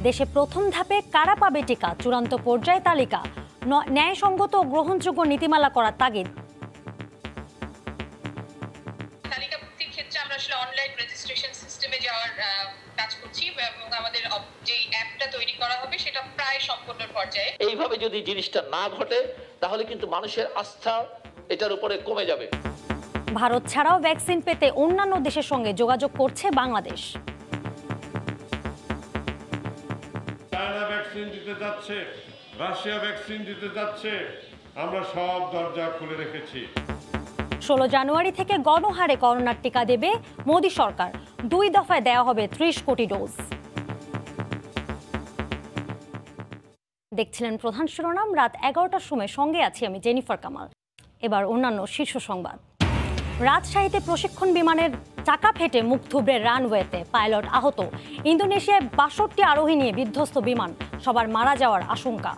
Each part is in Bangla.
দেশে প্রথম ধাপে কারা পাবে টিকা, চূড়ান্ত পর্যায়ে তালিকা, ন্যায়সঙ্গত ও গ্রহণযোগ্য নীতিমালা করার তাগিদ। তালিকাভুক্তির ক্ষেত্রে আমরা আসলে অনলাইন রেজিস্ট্রেশন সিস্টেমে যাওয়ার কাজ করছি এবং আমাদের যে অ্যাপটা তৈরি করা হবে সেটা প্রায় সম্পূর্ণ পর্যায়ে। এইভাবে যদি জিনিসটা না ঘটে তাহলে কিন্তু মানুষের আস্থা এটার উপরে কমে যাবে। ভারত ছাড়াও ভ্যাকসিন পেতে অন্যান্য দেশের সঙ্গে যোগাযোগ করছে বাংলাদেশ। চায়না ভ্যাকসিন দিতে যাচ্ছে, রাশিয়া ভ্যাকসিন দিতে যাচ্ছে, আমরা সব দরজা খুলে রেখেছি। 16 জানুয়ারি থেকে গণহারে করোনার টিকা দেবে মোদি সরকার, 2 দফায় দেওয়া হবে 30 কোটি ডোজ। দেখছিলেন প্রধান শিরোনাম, রাত 11টার সময় সঙ্গে আছি আমি জেনিফার কামাল। এবার অন্যান্য শীর্ষ সংবাদ। রাজশাহীতে প্রশিক্ষণ বিমানের চাকা ফেটে মুখ থুবড়ে রানওয়েতে, পাইলট আহত। ইন্দোনেশিয়ায় 62 আরোহী নিয়ে বিধ্বস্ত বিমান, সবার মারা যাওয়ার আশঙ্কা।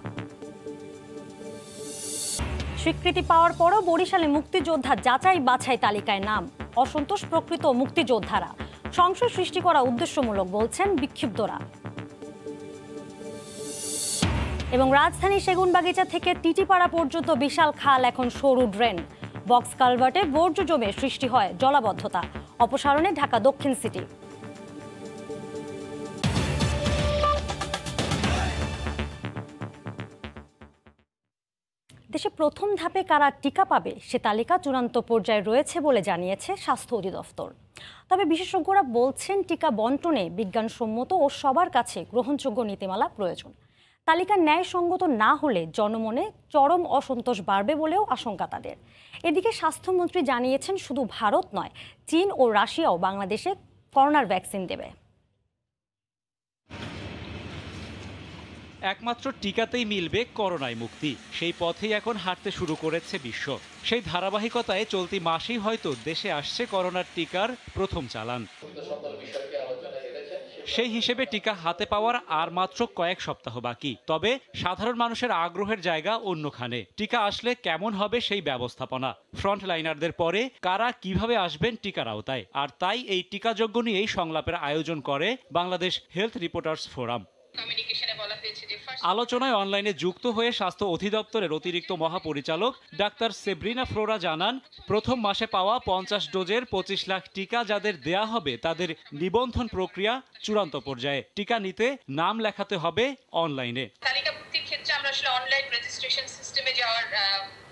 স্বীকৃতি পাওয়ার পরও বরিশালে মুক্তিযোদ্ধা যাচাই বাছাই তালিকায় নাম, অসন্তোষ প্রকৃত মুক্তিযোদ্ধারা। সংশয় সৃষ্টি করা উদ্দেশ্যমূলক বলছেন বিক্ষুব্ধরা। এবং রাজধানী সেগুনবাগিচা থেকে টিটিপাড়া পর্যন্ত বিশাল খাল এখন সরু ড্রেন। বক্স কালভার্টে বর্জ্য জমে সৃষ্টি হয় জলাবদ্ধতা, অপসারণে ঢাকা দক্ষিণ সিটি। দেশে প্রথম ধাপে কারা টিকা পাবে সে তালিকা চূড়ান্ত পর্যায়ে রয়েছে বলে জানিয়েছে স্বাস্থ্য অধিদপ্তর। তবে বিশেষজ্ঞরা বলছেন টিকা বন্টনে বিজ্ঞানসম্মত ও সবার কাছে গ্রহণযোগ্য নীতিমালা প্রয়োজন। তালিকা ন্যায়সঙ্গত না হলে জনমনে চরম অসন্তোষ বাড়বে বলেও আশঙ্কা তাদের। এদিকে স্বাস্থ্যমন্ত্রী জানিয়েছেন শুধু ভারত নয়, চীন ও রাশিয়াও বাংলাদেশে করোনার ভ্যাকসিন দেবে। একমাত্র টিকাতেই মিলবে করোনায় মুক্তি, সেই পথেই এখন হাঁটতে শুরু করেছে বিশ্ব। সেই ধারাবাহিকতায় চলতি মাসেই হয়তো দেশে আসছে করোনার টিকার প্রথম চালান। সেই হিসেবে টিকা হাতে পাওয়ার আর মাত্র কয়েক সপ্তাহ বাকি। তবে সাধারণ মানুষের আগ্রহের জায়গা অন্যখানে। টিকা আসলে কেমন হবে সেই ব্যবস্থাপনা, ফ্রন্টলাইনারদের পরে কারা কিভাবে আসবেন টিকার আওতায়, আর তাই এই টিকাযজ্ঞ নিয়েই সংলাপের আয়োজন করে বাংলাদেশ হেলথ রিপোর্টার্স ফোরাম। আলোচনায় অনলাইনে যুক্ত হয়ে স্বাস্থ্য অধিদপ্তরের অতিরিক্ত মহাপরিচালক ডাক্তার সেব্রিনা ফ্লোরা জানান, প্রথম মাসে পাওয়া 50 ডোজের 25 লাখ টিকা যাদের দেয়া হবে তাদের নিবন্ধন প্রক্রিয়া চূড়ান্ত পর্যায়ে। টিকা নিতে নাম লেখাতে হবে অনলাইনে। তালিকাভুক্তির ক্ষেত্রে আমরা আসলে অনলাইন রেজিস্ট্রেশন সিস্টেমে যাওয়ার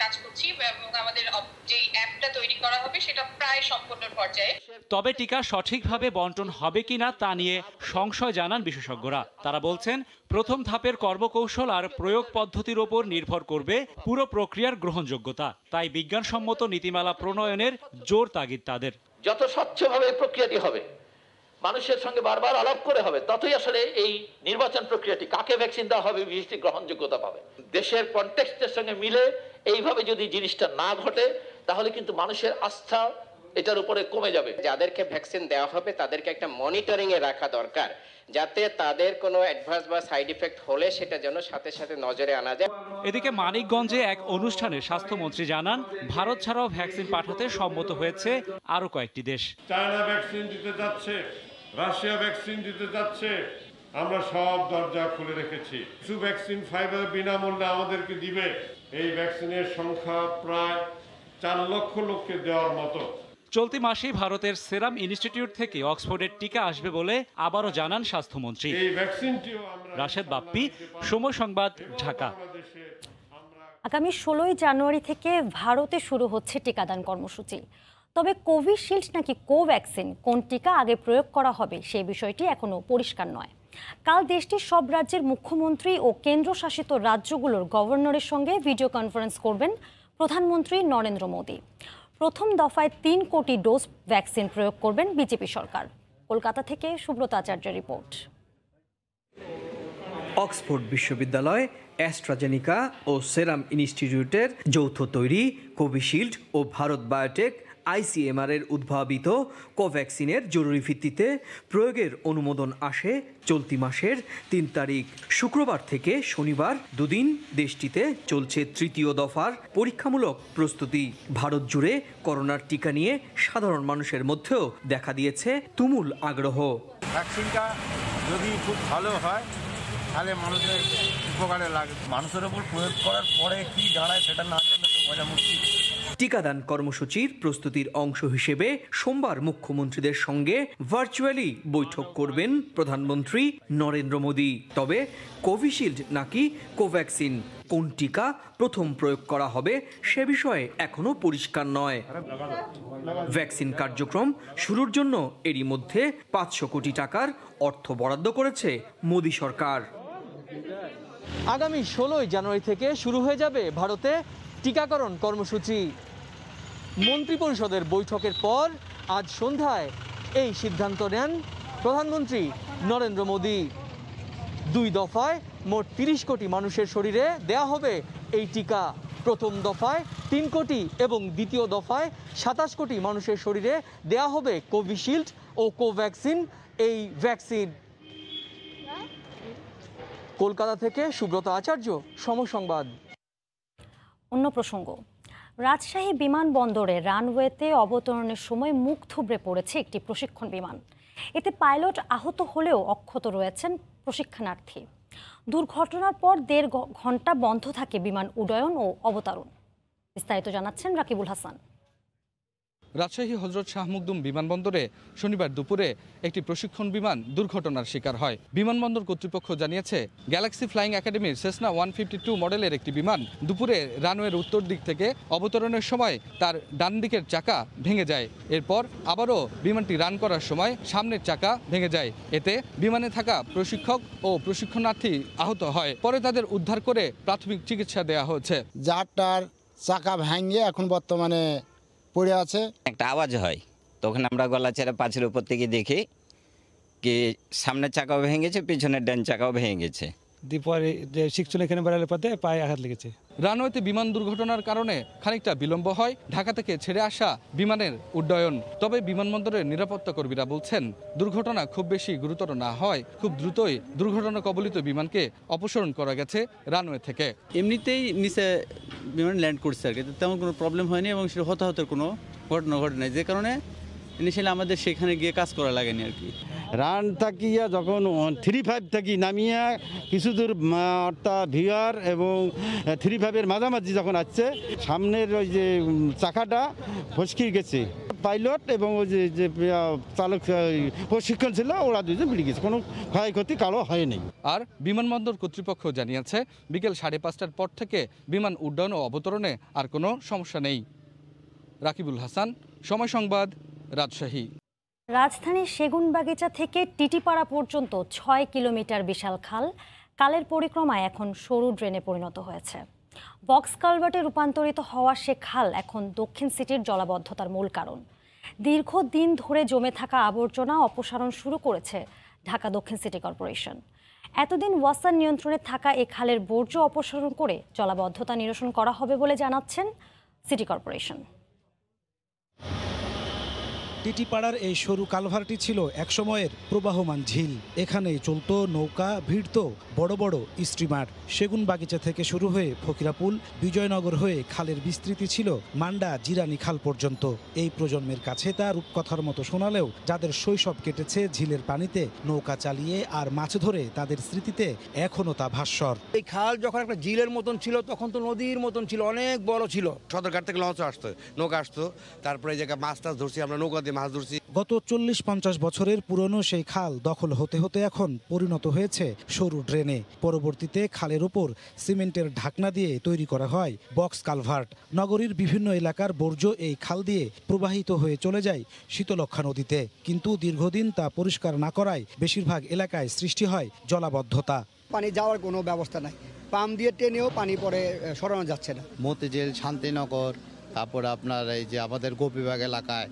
কাজ করছি এবং আমাদের যে অ্যাপটা তৈরি করা হবে সেটা প্রায় সম্পূর্ণ পর্যায়ে। তবে টিকা সঠিকভাবে বন্টন হবে কিনা তা নিয়ে সংশয় জানান বিশেষজ্ঞরা। তারা বলছেন প্রথম ধাপের কর্মকৌশল আর প্রয়োগ পদ্ধতির ওপর নির্ভর করবে পুরো প্রক্রিয়ার গ্রহণযোগ্যতা। তাই বিজ্ঞানসম্মত নীতিমালা প্রণয়নের জোর তাগিদ তাদের। যত স্বচ্ছভাবে এই প্রক্রিয়াটি হবে, মানুষের সঙ্গে বারবার আলাপ করে হবে, ততই আসলে এই নির্বাচন প্রক্রিয়াটি কাকে ভ্যাকসিন দেওয়া হবে বিশেষ গ্রহণযোগ্যতা পাবে। দেশের কনটেক্সটের সঙ্গে মিলে এইভাবে যদি জিনিসটা না ঘটে তাহলে কিন্তু মানুষের আস্থা এটার উপরে কমে যাবে। যাদেরকে ভ্যাকসিন দেওয়া হবে তাদেরকে একটা মনিটরিং এ রাখা দরকার, যাতে তাদের কোনো অ্যাডভান্স বা সাইড ইফেক্ট হলে সেটা যেন সাথে সাথে নজরে আনা যায়। এদিকে মানিকগঞ্জে এক অনুষ্ঠানে স্বাস্থ্যমন্ত্রী জানান, ভারত ছাড়াও ভ্যাকসিন পাঠাতে সম্মত হয়েছে আরো কয়েকটি দেশ। চায়না ভ্যাকসিন দিতে যাচ্ছে, রাশিয়া ভ্যাকসিন দিতে যাচ্ছে, আমরা সব দরজা খুলে রেখেছি। কিছু ভ্যাকসিন ফাইবার বিনামূল্যে আমাদেরকে দিবে। এই ভ্যাকসিনের সংখ্যা প্রায় 4 লক্ষ লোককে দেওয়ার মতো। চলতি মাসেই ভারতের সেরাম ইনস্টিটিউট থেকে অক্সফোর্ডের টিকা আসবে বলে আবারও জানান স্বাস্থ্যমন্ত্রী। রাশেদ বাপ্পি, সময় সংবাদ, ঢাকা। আগামী 16 জানুয়ারি থেকে ভারতে শুরু হচ্ছে টিকাদান কর্মসূচি। তবে কোভিশিল্ড নাকি কোভ্যাক্সিন, কোন টিকা আগে প্রয়োগ করা হবে সেই বিষয়টি এখনো পরিষ্কার নয়। কাল দেশটির সব রাজ্যের মুখ্যমন্ত্রী ও কেন্দ্রশাসিত রাজ্যগুলোর গভর্নরের সঙ্গে ভিডিও কনফারেন্স করবেন প্রধানমন্ত্রী নরেন্দ্র মোদী। প্রথম দফায় 3 কোটি ডোজ ভ্যাকসিন প্রয়োগ করবেন বিজেপি সরকার। কলকাতা থেকে সুব্রত আচার্যের রিপোর্ট। অক্সফোর্ড বিশ্ববিদ্যালয়, অ্যাস্ট্রাজেনিকা ও সেরাম ইনস্টিটিউটের যৌথ তৈরি কোভিশিল্ড ও ভারত বায়োটেক ICMR এর উদ্ভাবিত কোভ্যাক্সিনের জরুরি ভিত্তিতে প্রয়োগের অনুমোদন আসে চলতি মাসের 3 তারিখ। শুক্রবার থেকে শনিবার দুদিন দেশটিতে চলছে তৃতীয় দফার পরীক্ষামূলক প্রস্তুতি। ভারত জুড়ে করোনার টিকা নিয়ে সাধারণ মানুষের মধ্যেও দেখা দিয়েছে তুমুল আগ্রহ। ভ্যাকসিনটা যদি খুব ভালো হয় তাহলে মানুষের উপকারে লাগে। মানুষের ওপর প্রয়োগ করার পরে কি দাঁড়ায় সেটা না জানলে তো বোঝা মুশকিল। টিকাদান কর্মসূচির প্রস্তুতির অংশ হিসেবে সোমবার মুখ্যমন্ত্রীদের সঙ্গে ভার্চুয়ালি বৈঠক করবেন প্রধানমন্ত্রী নরেন্দ্র মোদী। তবে কোভিশিল্ড নাকি কোভ্যাক্সিন, কোন টিকা প্রথম প্রয়োগ করা হবে সে বিষয়ে এখনো পরিষ্কার নয়। ভ্যাকসিন কার্যক্রম শুরুর জন্য এরই মধ্যে 500 কোটি টাকার অর্থ বরাদ্দ করেছে মোদী সরকার। আগামী 16 জানুয়ারি থেকে শুরু হয়ে যাবে ভারতে টিকাকরণ কর্মসূচি। মন্ত্রিপরিষদের বৈঠকের পর আজ সন্ধ্যায় এই সিদ্ধান্ত নেন প্রধানমন্ত্রী নরেন্দ্র মোদী। 2 দফায় মোট 30 কোটি মানুষের শরীরে দেয়া হবে এই টিকা। প্রথম দফায় 3 কোটি এবং দ্বিতীয় দফায় 27 কোটি মানুষের শরীরে দেয়া হবে কোভিশিল্ড ও কোভ্যাক্সিন এই ভ্যাকসিন। কলকাতা থেকে সুব্রত আচার্য, সময় সংবাদ। অন্য প্রসঙ্গ, রাজশাহী বিমানবন্দরে রানওয়েতে অবতরণের সময় মুখ থুবড়ে পড়েছে একটি প্রশিক্ষণ বিমান। এতে পাইলট আহত হলেও অক্ষত রয়েছেন প্রশিক্ষণার্থী। দুর্ঘটনার পর 1.5 ঘন্টা বন্ধ থাকে বিমান উড্ডয়ন ও অবতরণ। বিস্তারিত জানাচ্ছেন রাকিবুল হাসান। রাজশাহী হযরত শাহ মখদুম বিমানবন্দরে শনিবার দুপুরে একটি প্রশিক্ষণ বিমান দুর্ঘটনার শিকার হয়। বিমানবন্দর কর্তৃপক্ষ জানিয়েছে, গ্যালাক্সি ফ্লাইং একাডেমির সেসনা 152 মডেলের একটি বিমান দুপুরে রানওয়ের উত্তর দিক থেকে অবতরণের সময় তার ডান দিকের চাকা ভেঙে যায়। এরপর আবারও বিমানটি রান করার সময় সামনের চাকা ভেঙে যায়। এতে বিমানে থাকা প্রশিক্ষক ও প্রশিক্ষণার্থী আহত হয়। পরে তাদের উদ্ধার করে প্রাথমিক চিকিৎসা দেওয়া হয়েছে। যারটার চাকা ভেঙে এখন বর্তমানে পড়ে আছে। একটা আওয়াজ হয়, তখন আমরা গলা ছেড়ে পাঁচের উপর থেকে দেখি কি সামনের চাকাও ভেঙে গেছে, পিছনের ডান চাকাও ভেঙে গেছে। দীপরে যে শিক্ষণ এখানে বেড়ালে পথে পায়ে আঘাত লেগেছে। রানওয়েতে বিমান দুর্ঘটনার কারণে খানিকটা বিলম্ব হয় ঢাকা থেকে ছেড়ে আসা বিমানের উড্ডয়ন। তবে বিমানবন্দরের নিরাপত্তা কর্মীরা বলছেন, দুর্ঘটনা খুব বেশি গুরুতর না হয় খুব দ্রুতই দুর্ঘটনা কবলিত বিমানকে অপসারণ করা গেছে রানওয়ে থেকে। এমনিতেই নিচে বিমান ল্যান্ড করছে আর কি, তেমন কোনো প্রবলেম হয়নি এবং সেটা হতাহতের কোনো ঘটনা ঘটে নাই, যে কারণে ইনিশিয়ালি আমাদের সেখানে গিয়ে কাজ করা লাগেনি আর কি। রান থাকিয়া যখন 35 থাকি নামিয়া কিছু দূর অর্থাৎ ভিআর এবং 35-এর মাঝামাঝি যখন আসছে, সামনের ওই যে চাকাটা ফসকে গেছে। পাইলট এবং ওই যে চালক প্রশিক্ষণ ছিল, ওরা দুজন বেরিয়ে গেছে, কোনো ক্ষয়ক্ষতি কারো হয়নি। আর বিমানবন্দর কর্তৃপক্ষ জানিয়েছে, বিকেল 5:30টার পর থেকে বিমান উড্ডয়ন ও অবতরণে আর কোনো সমস্যা নেই। রাকিবুল হাসান, সময় সংবাদ, রাজশাহী। রাজধানীর সেগুনবাগিচা থেকে টিটিপাড়া পর্যন্ত 6 কিলোমিটার বিশাল খাল কালের পরিক্রমায় এখন সরু ড্রেনে পরিণত হয়েছে। বক্স কালভার্টে রূপান্তরিত হওয়া সে খাল এখন দক্ষিণ সিটির জলাবদ্ধতার মূল কারণ। দীর্ঘদিন ধরে জমে থাকা আবর্জনা অপসারণ শুরু করেছে ঢাকা দক্ষিণ সিটি কর্পোরেশন। এতদিন ওয়াসার নিয়ন্ত্রণে থাকা এ খালের বর্জ্য অপসারণ করে জলাবদ্ধতা নিরসন করা হবে বলে জানাচ্ছেন সিটি কর্পোরেশন। টিটিপাড়ার এই সরু কালভারটি ছিল একসময়ের প্রবাহমান ঝিল। এখানেই চলতো নৌকা, ভিড়ত বড় বড় স্টিমার। সেগুনবাগিচা থেকে শুরু হয়ে ফকিরাপুল, বিজয়নগর হয়ে খালের বিস্তৃতি ছিল মান্ডা, জিরানি খাল পর্যন্ত। এই প্রজন্মের কাছে তা রূপকথার মতো শোনালেও যাদের শৈশব কেটেছে ঝিলের পানিতে নৌকা চালিয়ে আর মাছ ধরে, তাদের স্মৃতিতে এখনো তা ভাস্বর। এই খাল যখন একটা ঝিলের মতন ছিল, তখন তো নদীর মতন ছিল, অনেক বড় ছিল। সদরঘাট থেকে লঞ্চ আসতো, নৌকা আসতো, তারপরে এই জায়গায় মাছ টাছ ধরছি আমরা, নৌকা দিয়ে মাছ ধরছি। গত 40-50 বছরের পুরনো সেই খাল দখল হতে হতে এখন পরিণত হয়েছে সরু ড্রেনে। পরবর্তীতে খালের উপর সিমেন্টের ঢাকনা দিয়ে তৈরি করা হয় বক্স কালভার্ট। নগরীর বিভিন্ন এলাকার বর্জ্য এই খাল দিয়ে প্রবাহিত হয়ে চলে যায় শীতলক্ষ্যা নদীতে। কিন্তু দীর্ঘদিন তা পরিষ্কার না করায় বেশিরভাগ এলাকায় সৃষ্টি হয় জলাবদ্ধতা। পানি যাওয়ার কোনো ব্যবস্থা নাই, পাম্প দিয়ে টেনেও পানি পরে সরানো যাচ্ছে না। মতিঝিল, শান্তিনগর, তারপর আপনার এই যে আমাদের গোপীবাগ এলাকায়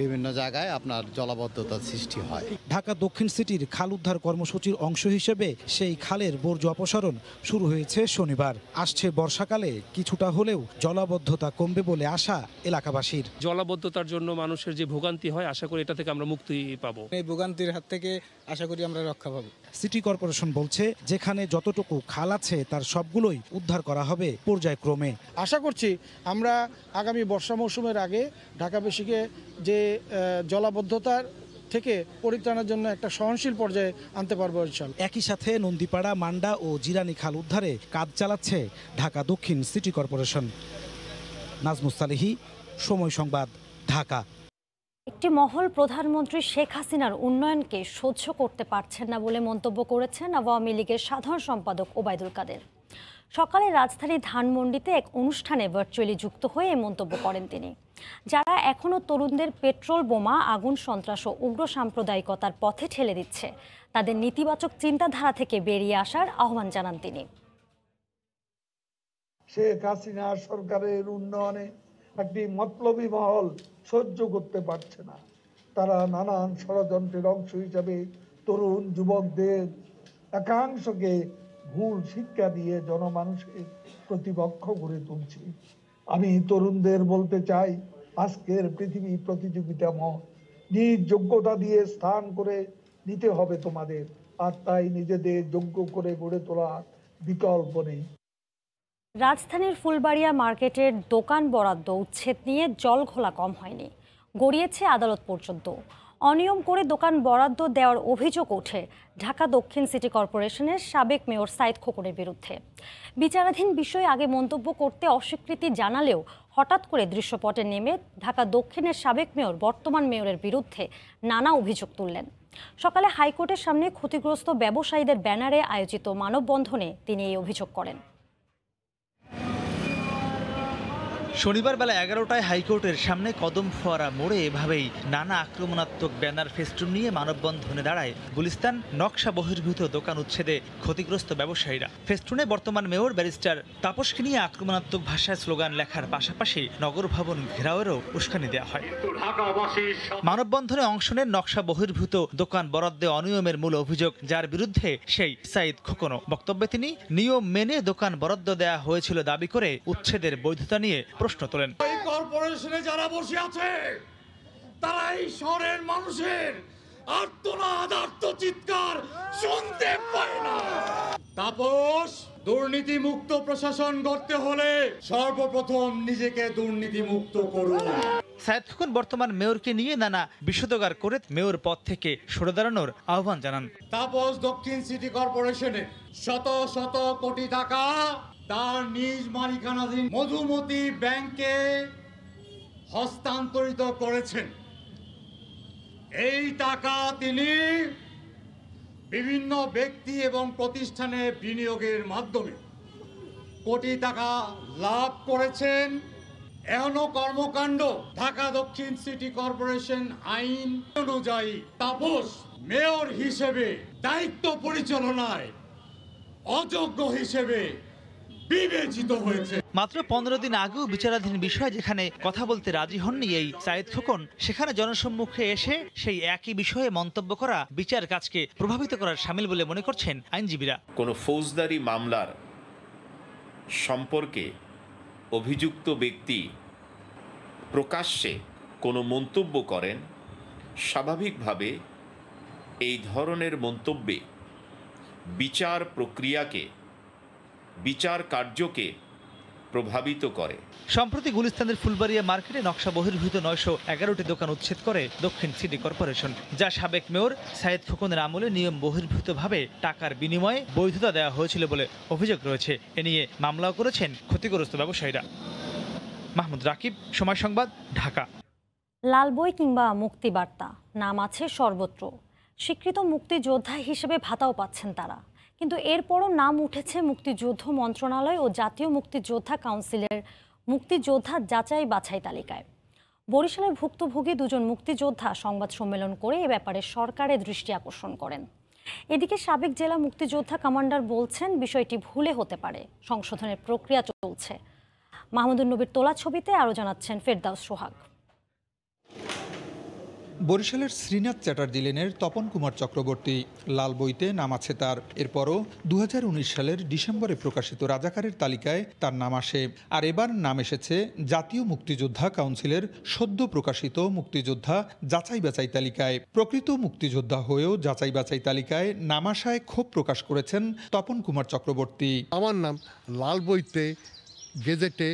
বিভিন্ন জায়গায় আপনার জলাবদ্ধতার সৃষ্টি হয়। ঢাকা দক্ষিণ সিটির খাল উদ্ধার কর্মসূচির অংশ হিসেবে সেই খালের বর্জ্য অপসারণ শুরু হয়েছে শনিবার। আসছে বর্ষাকালে কিছুটা হলেও জলাবদ্ধতা কমবে বলে আশা এলাকাবাসীর। জলাবদ্ধতার জন্য মানুষের যে ভোগান্তি হয়, আশা করি এটা থেকে আমরা মুক্তি পাবো। এই ভোগান্তির হাত থেকে আশা করি আমরা রক্ষা পাবো। সিটি কর্পোরেশন বলছে, যেখানে যতটুকু খাল আছে তার সবগুলোই উদ্ধার করা হবে পর্যায়ক্রমে। আশা করছি আমরা আগামী বর্ষা মৌসুমের আগে ঢাকাবাসীকে যে জলাবদ্ধতার থেকে পরিত্রাণের জন্য একটা সহনশীল পর্যায়ে আনতে পারবো ইনশাআল্লাহ। একই সাথে নন্দীপাড়া, মান্ডা ও জিরানী খাল উদ্ধারে কাজ চালাচ্ছে ঢাকা দক্ষিণ সিটি কর্পোরেশন। নাজমুস সালেহী, সময় সংবাদ, ঢাকা। একটি মহল প্রধানমন্ত্রী শেখ হাসিনার উন্নয়নকে সহ্য করতে পারছেন না বলে মন্তব্য করেছেন আওয়ামী লীগের সাধারণ সম্পাদক ওবায়দুল কাদের। সকালে রাজধানী ধানমন্ডিতে এক অনুষ্ঠানে ভার্চুয়ালি যুক্ত হয়ে এই মন্তব্য করেন তিনি। যারা এখনও তরুণদের পেট্রোল বোমা, আগুন, সন্ত্রাস ও উগ্র সাম্প্রদায়িকতার পথে ঠেলে দিচ্ছে, তাদের নেতিবাচক চিন্তাধারা থেকে বেরিয়ে আসার আহ্বান জানান তিনি। শেখ হাসিনা সরকারের উন্নয়নে একটি মতলবী মহল সহ্য করতে পারছে না। তারা নানান ষড়যন্ত্রের অংশ হিসাবে তরুণ যুবকদের একাংশকে ভুল শিক্ষা দিয়ে জনমানুষের প্রতিপক্ষ করে তুলছে। আমি তরুণদের বলতে চাই, আজকের পৃথিবী প্রতিযোগিতাময়, নিজ যোগ্যতা দিয়ে স্থান করে নিতে হবে তোমাদের, আর তাই নিজেদের যোগ্য করে গড়ে তোলার বিকল্প নেই। রাজধানীর ফুলবাড়িয়া মার্কেটের দোকান বরাদ্দ উচ্ছেদ নিয়ে জলঘোলা কম হয়নি, গড়িয়েছে আদালত পর্যন্ত। অনিয়ম করে দোকান বরাদ্দ দেওয়ার অভিযোগ ওঠে ঢাকা দক্ষিণ সিটি কর্পোরেশনের সাবেক মেয়র সাইদ খোকনের বিরুদ্ধে। বিচারাধীন বিষয়ে আগে মন্তব্য করতে অস্বীকৃতি জানালেও হঠাৎ করে দৃশ্যপটে নেমে ঢাকা দক্ষিণের সাবেক মেয়র বর্তমান মেয়রের বিরুদ্ধে নানা অভিযোগ তুললেন। সকালে হাইকোর্টের সামনে ক্ষতিগ্রস্ত ব্যবসায়ীদের ব্যানারে আয়োজিত মানববন্ধনে তিনি এই অভিযোগ করেন। শনিবার বেলা 11টায় হাইকোর্টের সামনে কদম ফোয়ারা মোড়ে এভাবেই নানা আক্রমণাত্মক ব্যানার ফেস্টুন নিয়ে মানববন্ধনে দাঁড়ায় গুলিস্তান নকশা বহির্ভূত দোকান উচ্ছেদে ক্ষতিগ্রস্ত ব্যবসায়ীরা। ফেস্টুনে বর্তমান মেয়র ব্যারিস্টার তাপসকে নিয়ে আক্রমণাত্মক ভাষায় স্লোগান লেখার পাশাপাশি নগর ভবন ঘেরাওয়েরও উস্কানি দেওয়া হয়। মানববন্ধনে অংশ নেন নকশা বহির্ভূত দোকান বরাদ্দে অনিয়মের মূল অভিযোগ যার বিরুদ্ধে সেই সাইদ খোকনও। বক্তব্যে তিনি নিয়ম মেনে দোকান বরাদ্দ দেওয়া হয়েছিল দাবি করে উচ্ছেদের বৈধতা নিয়ে প্রশ্ন তোলেন। এই কর্পোরেশনে যারা বসে আছে তারা এই শহরের মানুষের আর্তনাদ, আর্তচিৎকার শুনতে পায় না। তাপস, দুর্নীতি মুক্ত প্রশাসন গড়তে হলে সর্বপ্রথম নিজেকে দুর্নীতি মুক্ত করুন। সাইদ খোকন বর্তমান মেয়রকে নিয়ে নানা বিষোদগার করে মেয়র পদ থেকে সরে দাঁড়ানোর আহ্বান জানান। তাপস দক্ষিণ সিটি কর্পোরেশনে শত শত কোটি টাকা তার নিজ মালিকানাধীন মধুমতি ব্যাংকে হস্তান্তরিত করেছেন। এই টাকা তিনি বিভিন্ন ব্যক্তি এবং প্রতিষ্ঠানে বিনিয়োগের মাধ্যমে কোটি টাকা লাভ করেছেন। এমন কর্মকাণ্ড ঢাকা দক্ষিণ সিটি কর্পোরেশন আইন অনুযায়ী তাপস মেয়র হিসেবে দায়িত্ব পরিচালনায় অযোগ্য হিসেবে বিবেচিত হয়েছে। মাত্র 15 দিন আগেও বিচারাধীন বিষয় যেখানে কথা বলতে রাজি হননি এই সাইদ খোকন, সেখানে জনসম্মুখে এসে সেই একই বিষয়ে মন্তব্য করা বিচার কাজকে প্রভাবিত করার শামিল বলে মনে করছেন আইনজীবীরা। কোনো ফৌজদারি মামলার সম্পর্কে অভিযুক্ত ব্যক্তি প্রকাশ্যে কোনো মন্তব্য করেন, স্বাভাবিকভাবে এই ধরনের মন্তব্যে বিচার প্রক্রিয়াকে, বিচার কার্যকে প্রভাবিত করে। সম্প্রতি গুলিস্তানের ফুলবাড়িয়া মার্কেটে নকশা বহির্ভূত 911টি দোকান উচ্ছেদ করে দক্ষিণ সিটি কর্পোরেশন, যা সাবেক মেয়র সাইদ খোকনের আমলে নিয়ম বহির্ভূতভাবে টাকার বিনিময়ে বৈধতা দেওয়া হয়েছিল বলে অভিযোগ রয়েছে। এ নিয়ে মামলাও করেছেন ক্ষতিগ্রস্ত ব্যবসায়ীরা। মাহমুদ রাকিব, সময় সংবাদ, ঢাকা। লাল বই কিংবা মুক্তিবার্তা, নাম আছে সর্বত্র। স্বীকৃত মুক্তিযোদ্ধা হিসেবে ভাতাও পাচ্ছেন তারা, কিন্তু এরপরও নাম উঠেছে মুক্তিযুদ্ধ মন্ত্রণালয় ও জাতীয় মুক্তিযোদ্ধা কাউন্সিলের মুক্তিযোদ্ধা যাচাই বাছাই তালিকায়। বরিশালের ভুক্তভোগী দুজন মুক্তিযোদ্ধা সংবাদ সম্মেলন করে এ ব্যাপারে সরকারের দৃষ্টি আকর্ষণ করেন। এদিকে সাবেক জেলা মুক্তিযোদ্ধা কমান্ডার বলছেন বিষয়টি ভুলে হতে পারে, সংশোধনের প্রক্রিয়া চলছে। মাহমুদুন নবীর তোলা ছবিতে আরও জানাচ্ছেন ফেরদাউস সোহাগ। বরিশালের শ্রীনাথ চ্যাটার্জি লেনের তপন কুমার চক্রবর্তী, লাল বইতে নাম আছে তার। এরপরও 2019 সালের ডিসেম্বরে প্রকাশিত রাজাকারের তালিকায় তার নাম আসে। আর এবার নাম এসেছে জাতীয় মুক্তিযোদ্ধা কাউন্সিলের সদ্য প্রকাশিত মুক্তিযোদ্ধা যাচাই বাছাই তালিকায়। প্রকৃত মুক্তিযোদ্ধা হয়েও যাচাই বাছাই তালিকায় নাম আসায় ক্ষোভ প্রকাশ করেছেন তপন কুমার চক্রবর্তী। আমার নাম লাল বইতে, গেজেটে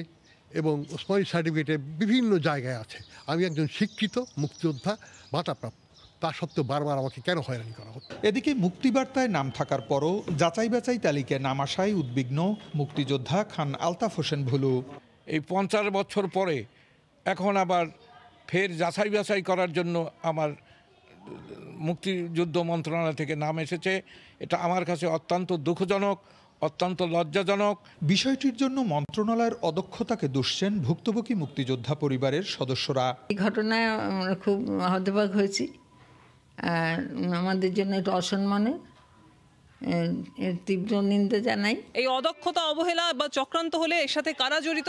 এবং ওসমানী সার্টিফিকেটে বিভিন্ন জায়গায় আছে। আমি একজন শিক্ষিত মুক্তিযোদ্ধা ভাতাপ্রাপ্ত। তা সত্ত্বেও বারবার আমাকে কেন হয়রানি করা হতো। এদিকে মুক্তিবার্তায় নাম থাকার পরও যাচাই বাছাই তালিকায় নাম আসায় উদ্বিগ্ন মুক্তিযোদ্ধা খান আলতাফ হোসেন ভুলু। এই 50 বছর পরে এখন আবার ফের যাচাই বাছাই করার জন্য আমার মুক্তিযুদ্ধ মন্ত্রণালয় থেকে নাম এসেছে। এটা আমার কাছে অত্যন্ত দুঃখজনক, অত্যন্ত লজ্জাজনক। বিষয়টির জন্য মন্ত্রণালয়ের অদক্ষতাকে দুষছেন ভুক্তভোগী মুক্তিযোদ্ধা পরিবারের সদস্যরা। এই ঘটনায় আমরা খুব হতবাক হয়েছি। আমাদের জন্য এটা অসম্মানের, এর তীব্র নিন্দা জানাই। এই অদক্ষতা, অবহেলা বা চক্রান্ত হলে এর সাথে কারা জড়িত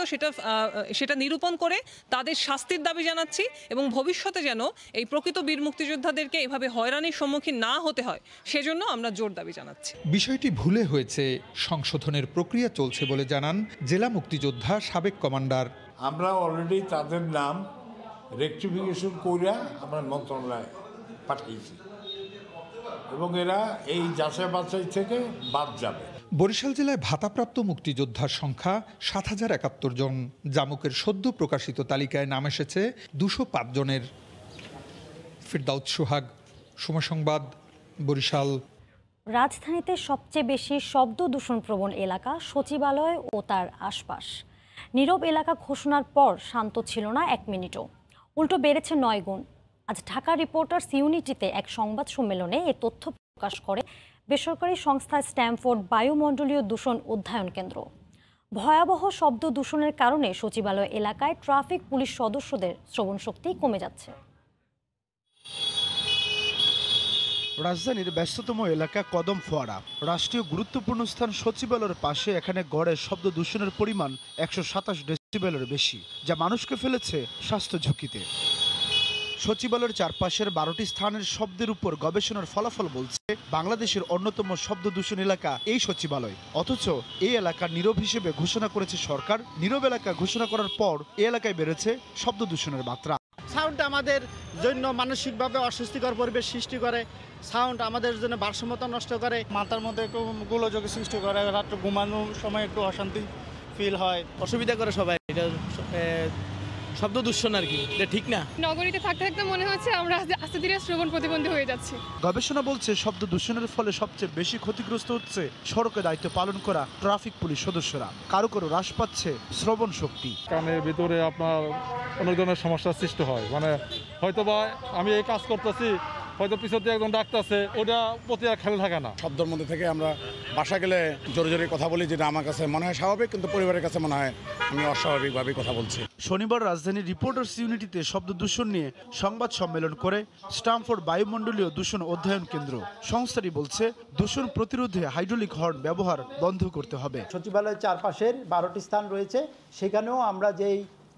সেটা নিরূপণ করে তাদের শাস্তির দাবি জানাচ্ছি এবং ভবিষ্যতে যেন এই প্রকৃত বীর মুক্তিযোদ্ধাদেরকে এভাবে হয়রানির সম্মুখীন না হতে হয় সেজন্য আমরা জোর দাবি জানাচ্ছি। বিষয়টি ভুলে হয়েছে, সংশোধনের প্রক্রিয়া চলছে বলে জানান জেলা মুক্তিযোদ্ধা সাবেক কমান্ডার। আমরা অলরেডি তাদের নাম রেকটিফিকেশন কইরা আমরা মন্ত্রণালয়ে পাঠিয়েছি এবং এরা এই যাচাই বাছাই থেকে বাদ যাবে। বরিশাল জেলায় ভাতাপ্রাপ্ত মুক্তিযোদ্ধার সংখ্যা 7071 জন। জামুকের সদ্য প্রকাশিত তালিকায় নাম এসেছে 205 জনের। ফিরদাউস সোহাগ, সময় সংবাদ, বরিশাল। রাজধানীতে সবচেয়ে বেশি শব্দ দূষণপ্রবণ এলাকা সচিবালয় ও তার আশপাশ। নীরব এলাকা ঘোষণার পর শান্ত ছিল না 1 মিনিটও, উল্টো বেড়েছে 9 গুণ। আজ ঢাকা রিপোর্টার্স ইউনিটিতে এক সংবাদ সম্মেলনে এ তথ্য প্রকাশ করে বেসরকারি সংস্থা স্ট্যামফোর্ড বায়ুমণ্ডলীয় দূষণ অধ্যয়ন কেন্দ্র। ভয়াবহ শব্দ দূষণের কারণে সচিবালয় এলাকায় ট্রাফিক পুলিশ সদস্যদের শ্রবণ শক্তি কমে যাচ্ছে। রাজধানীর ব্যস্ততম এলাকা কদম ফোয়ারা। রাষ্ট্রীয় গুরুত্বপূর্ণ স্থান সচিবালয়ের পাশে এখানে গড়ে শব্দ দূষণের পরিমাণ 127 ডেসিবেলের বেশি, যা মানুষকে ফেলেছে স্বাস্থ্য ঝুঁকিতে। সচিবালয়ের চারপাশের 12টি স্থানের শব্দের উপর গবেষণার ফলাফল বলছে বাংলাদেশের অন্যতম শব্দ দূষণ এলাকা এই সচিবালয়। অথচ এই এলাকা নীরব হিসেবে ঘোষণা করেছে সরকার। নীরব এলাকা ঘোষণা করার পর এই এলাকায় বেড়েছে শব্দ দূষণের মাত্রা। সাউন্ড আমাদের জন্য মানসিকভাবে অস্বস্তিকর পরিবেশ সৃষ্টি করে। সাউন্ড আমাদের জন্য ভারসাম্যতা নষ্ট করে, মাথার মধ্যে একটু গোলযোগ সৃষ্টি করে, রাত্রে ঘুমানোর সময় একটু অশান্তি ফিল হয়, অসুবিধা করে সবাই। এটা শব্দ দূষণ আর কি, এটা ঠিক না। নগরীতে থাকতে থাকতে মনে হচ্ছে আমরা আস্তে ধীরে শ্রবণ প্রতিবন্ধী হয়ে যাচ্ছি। গবেষণা বলছে শব্দ দূষণের ফলে সবচেয়ে বেশি ক্ষতিগ্রস্ত হচ্ছে সড়কে দায়িত্ব পালন করা ট্রাফিক পুলিশ সদস্যরা। কারো কারো হ্রাস পাচ্ছে শ্রবণ শক্তি। কানের ভিতরে আপনার অনেক ধরনের সমস্যার সৃষ্টি হয়। মানে হয়তো বা আমি এই কাজ করতেছি, হয়তো পিছন দিয়ে একজন ডাকতেছে, ওটা প্রতি আর খেয়াল থাকে না। শব্দের মধ্যে থেকে আমরা বাসা গেলে জোরে জোরে কথা বলি, যেটা আমার কাছে মনে হয় স্বাভাবিক, কিন্তু পরিবারের কাছে মনে হয় আমি অস্বাভাবিকভাবে কথা বলছি। শনিবার রাজধানীর রিপোর্টার্স ইউনিটিতে শব্দ দূষণ নিয়ে সংবাদ সম্মেলন করে স্ট্যামফোর্ড বায়ুমণ্ডলীয় দূষণ অধ্যয়ন কেন্দ্র। সংস্থাটি বলছে দূষণ প্রতিরোধে হাইড্রোলিক হর্ন ব্যবহার বন্ধ করতে হবে। সচিবালয়ের চারপাশের 12টি স্থান রয়েছে, সেখানেও আমরা যেই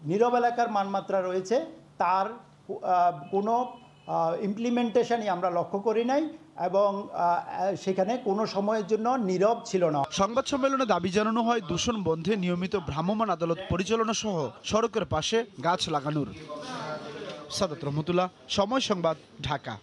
নীরব এলাকার মানমাত্রা রয়েছে তার কোনো ইমপ্লিমেন্টেশনই আমরা লক্ষ্য করি নাই এবং সেখানে কোনো সময়ের জন্য নীরব ছিল না। সংবাদ সম্মেলনে দাবি জানানো হয় দূষণ বন্ধে নিয়মিত ভ্রাম্যমাণ আদালত পরিচালনা সহ সড়কের পাশে গাছ লাগানোর। সাদাত রহমতুল্লাহ, সময় সংবাদ, ঢাকা।